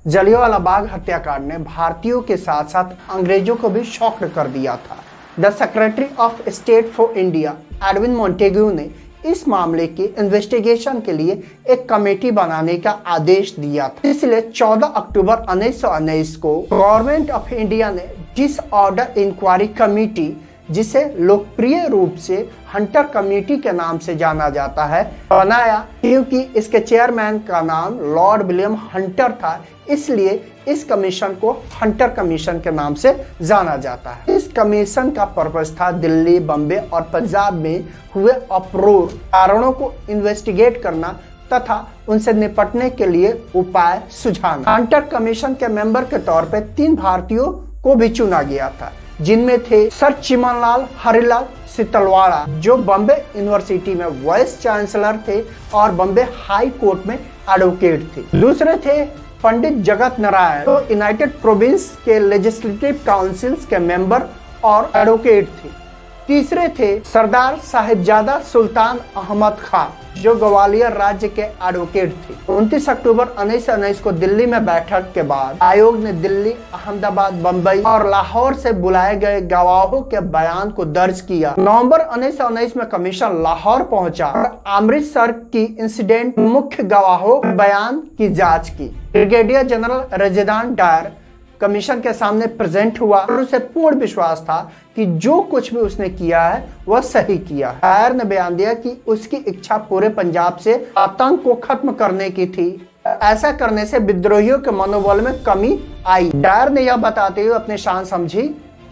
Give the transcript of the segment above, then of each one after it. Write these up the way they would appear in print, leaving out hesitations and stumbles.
जलियांवाला बाग हत्याकांड ने भारतीयों के साथ साथ अंग्रेजों को भी शॉक्ड कर दिया था। The secretary of state for India Edwin Montagu ने इस मामले की इन्वेस्टिगेशन के लिए एक कमेटी बनाने का आदेश दिया था। इसलिए 14 अक्टूबर 1919 को गवर्नमेंट ऑफ इंडिया ने जिस ऑर्डर इंक्वायरी कमेटी, जिसे लोकप्रिय रूप से हंटर कमेटी के नाम से जाना जाता है, बनाया। क्योंकि इसके चेयरमैन का नाम लॉर्ड विलियम हंटर था, इसलिए इस कमीशन को हंटर कमीशन के नाम से जाना जाता है। इस कमीशन का पर्पस था दिल्ली, बम्बे और पंजाब में हुए अप्रोर कारणों को इन्वेस्टिगेट करना तथा उनसे निपटने के लिए उपाय सुझाना। हंटर कमीशन के मेंबर के तौर पर 3 भारतीयों को भी चुना गया था, जिनमें थे सर चिमनलाल हरिलाल सितलवाड़ा, जो बम्बे यूनिवर्सिटी में वाइस चांसलर थे और बम्बे हाई कोर्ट में एडवोकेट थे। दूसरे थे पंडित जगत नारायण, जो यूनाइटेड प्रोविंस के लेजिस्लेटिव काउंसिल्स के मेंबर और एडवोकेट थे। तीसरे थे सरदार साहिबजादा सुल्तान अहमद खां, जो ग्वालियर राज्य के एडवोकेट थे। 29 अक्टूबर 1919 को दिल्ली में बैठक के बाद आयोग ने दिल्ली, अहमदाबाद, बम्बई और लाहौर से बुलाए गए गवाहों के बयान को दर्ज किया। नवंबर 1919 में कमीशन लाहौर पहुंचा और अमृतसर की इंसिडेंट मुख्य गवाहों बयान की जांच की। Brigadier general resident Dyer commission के सामने प्रेजेंट हुआ और उसे पूर्ण विश्वास था कि जो कुछ भी उसने किया है वह सही किया है। डायर ने बयान दिया कि उसकी इच्छा पूरे पंजाब से आतंक को खत्म करने की थी। ऐसा करने से विद्रोहियों के मनोबल में कमी आई। डायर ने यह बताते हुए अपनी शान समझी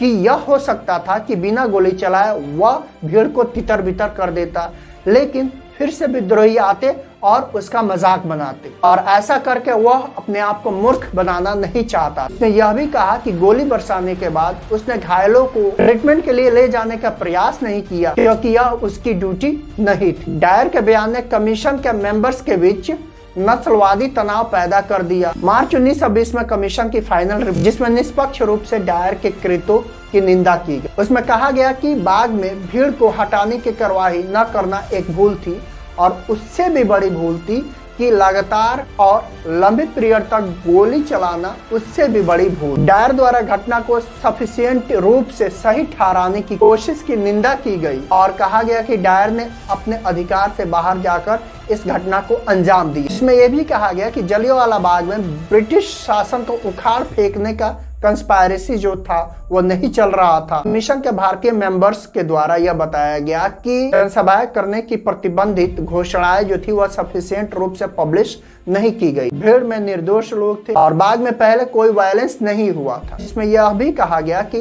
कि यह हो सकता था कि बिना गोली चलाए वह भीड़ को तितर बितर कर देता, लेकिन फिर से विद्रोही आते और उसका मजाक बनाते, और ऐसा करके वह अपने आप को मूर्ख बनाना नहीं चाहता। उसने यह भी कहा कि गोली बरसाने के बाद उसने घायलों को ट्रीटमेंट के लिए ले जाने का प्रयास नहीं किया, क्योंकि यह उसकी ड्यूटी नहीं थी। डायर के बयान ने कमीशन के मेंबर्स के बीच नस्लवादी तनाव पैदा कर दिया। मार्च 1920 में कमीशन की फाइनल रिपोर्ट, जिसमें निष्पक्ष रूप से डायर के कृत्यों की निंदा की गई, उसमें कहा गया कि बाग में भीड़ को हटाने की कार्रवाई न करना एक भूल थी, और उससे भी बड़ी भूल थी कि लगातार और लंबे पीरियड तक गोली चलाना उससे भी बड़ी भूल। डायर द्वारा घटना को सफिशिएंट रूप से सही ठहराने की कोशिश की निंदा की गई और कहा गया कि डायर ने अपने अधिकार से बाहर जाकर इस घटना को अंजाम दिया। इसमें यह भी कहा गया कि जलियांवाला बाग में ब्रिटिश शासन को उखाड़ फेंकने का कंस्पायरेसी जो था वो नहीं चल रहा था। मिशन के भारतीय मेंबर्स के द्वारा यह बताया गया कि जनसभाएं करने की प्रतिबंधित घोषणाएं जो थी वह सफिशिएंट रूप से पब्लिश नहीं की गई। भीड़ में निर्दोष लोग थे और बाग में पहले कोई वायलेंस नहीं हुआ था। इसमें यह भी कहा गया कि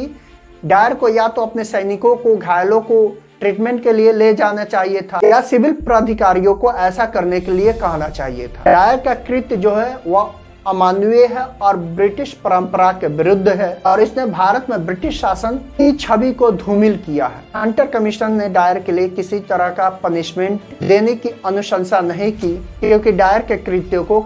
डायर को या तो अपने सैनिकों को, घायलों को ट्रीटमेंट के लिए ले जाना चाहिए था या सिविल प्राधिकारियों को ऐसा करने के लिए कहना चाहिए था। डायर का कृत्य जो है वह अमानवीय है और ब्रिटिश परंपरा के विरुद्ध है, और इसने भारत में ब्रिटिश शासन की छवि को धूमिल किया है। हंटर कमीशन ने डायर के लिए किसी तरह का पनिशमेंट देने की अनुशंसा नहीं की, क्योंकि डायर के कृत्यों को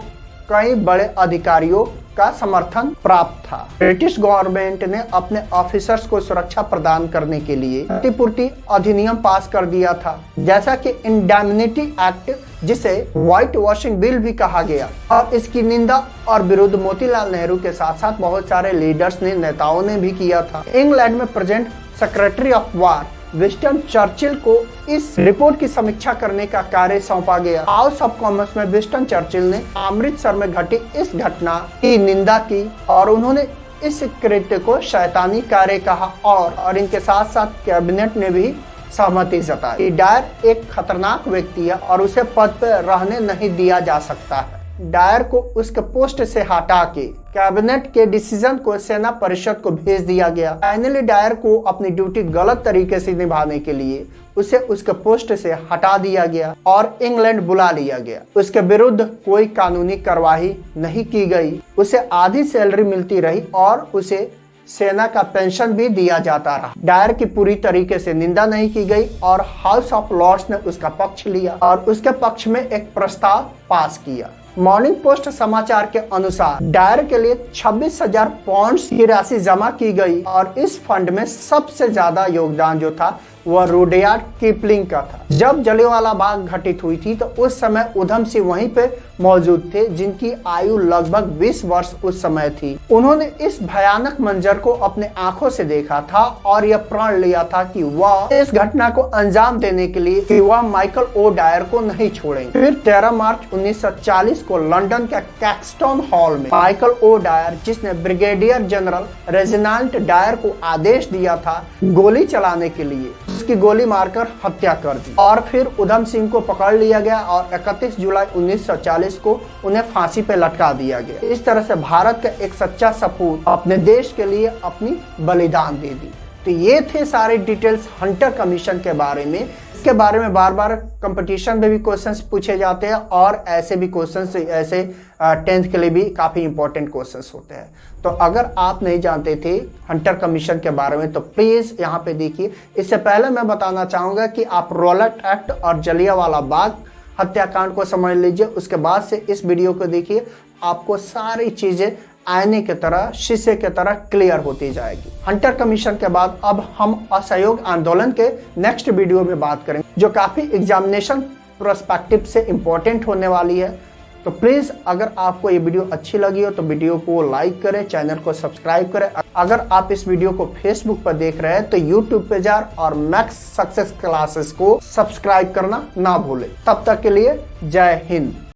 कई बड़े अधिकारियों का समर्थन प्राप्त था। ब्रिटिश गवर्नमेंट ने अपने ऑफिसर्स को सुरक्षा प्रदान करने के लिए क्षतिपूर्ति अधिनियम पास कर दिया था, जैसा कि इंडेमनिटी एक्ट, जिसे व्हाइट वॉशिंग बिल भी कहा गया, और इसकी निंदा और विरोध मोतीलाल नेहरू के साथ साथ बहुत सारे लीडर्स ने, नेताओं ने भी किया था। इंग्लैंड में present secretary of war Winston Churchill को इस रिपोर्ट की समीक्षा करने का कार्य सौंपा गया। हाउस ऑफ कॉमन्स में विंस्टन चर्चिल ने अमृतसर में घटी इस घटना की निंदा की और उन्होंने इस कृत्य को शैतानी कार्य कहा, और इनके साथ साथ कैबिनेट ने भी सहमति जताई कि डायर एक खतरनाक व्यक्ति है और उसे पद पर रहने नहीं दिया जा सकता है। डायर को उसके पोस्ट से हटा के कैबिनेट के डिसीजन को सेना परिषद को भेज दिया गया। फाइनली डायर को अपनी ड्यूटी गलत तरीके से निभाने के लिए उसे उसके पोस्ट से हटा दिया गया और इंग्लैंड बुला लिया गया। उसके विरुद्ध कोई कानूनी कार्रवाई नहीं की गई, उसे आधी सैलरी मिलती रही और उसे सेना का पेंशन भी दिया जाता रहा। डायर की पूरी तरीके से निंदा नहीं की गई और हाउस ऑफ लॉर्ड्स ने उसका पक्ष लिया और उसके पक्ष में एक प्रस्ताव पास किया। मॉर्निंग पोस्ट समाचार के अनुसार डायर के लिए 26,000 पाउंड्स की राशि जमा की गई और इस फंड में सबसे ज्यादा योगदान जो था वह रुडयार्ड किपलिंग का था। जब जलियांवाला बाग घटित हुई थी तो उस समय उधम सिंह वहीं पे मौजूद थे, जिनकी आयु लगभग 20 वर्ष उस समय थी। उन्होंने इस भयानक मंजर को अपने आंखों से देखा था और यह प्रण लिया था कि वह इस घटना को अंजाम देने के लिए वह माइकल ओ डायर को नहीं छोड़ेंगे। फिर 13 मार्च 1940 को लंदन के कैक्सटन हॉल में माइकल ओ डायर, जिसने ब्रिगेडियर जनरल रेजिनाल्ड डायर को आदेश दिया था गोली चलाने के लिए, उसकी गोली मारकर हत्या कर दी और फिर उधम सिंह को पकड़ लिया गया और 31 जुलाई 1940 को उन्हें फांसी पे लटका दिया गया। इस तरह से भारत का एक सच्चा सपूत अपने देश के लिए अपनी बलिदान दे दी। तो ये थे सारे डिटेल्स हंटर कमीशन के बारे में। इसके बारे में बार बार कंपटीशन में भी क्वेश्चंस पूछे जाते हैं और ऐसे भी क्वेश्चंस ऐसे 10th के लिए भी काफ़ी इंपॉर्टेंट क्वेश्चंस होते हैं। तो अगर आप नहीं जानते थे हंटर कमीशन के बारे में तो प्लीज़ यहाँ पे देखिए। इससे पहले मैं बताना चाहूँगा कि आप रॉलेट एक्ट और जलियांवाला बाग हत्याकांड को समझ लीजिए, उसके बाद से इस वीडियो को देखिए, आपको सारी चीज़ें आईने की तरह, शीशे की तरह क्लियर होती जाएगी। हंटर कमीशन के बाद अब हम असहयोग आंदोलन के नेक्स्ट वीडियो में बात करेंगे, जो काफ़ी एग्जामिनेशन प्रोस्पेक्टिव से इम्पोर्टेंट होने वाली है। तो प्लीज़ अगर आपको ये वीडियो अच्छी लगी हो तो वीडियो को लाइक करें, चैनल को सब्सक्राइब करें। अगर आप इस वीडियो को फेसबुक पर देख रहे हैं तो यूट्यूब पे जाएं और मैक्स सक्सेस क्लासेस को सब्सक्राइब करना ना भूलें। तब तक के लिए जय हिंद।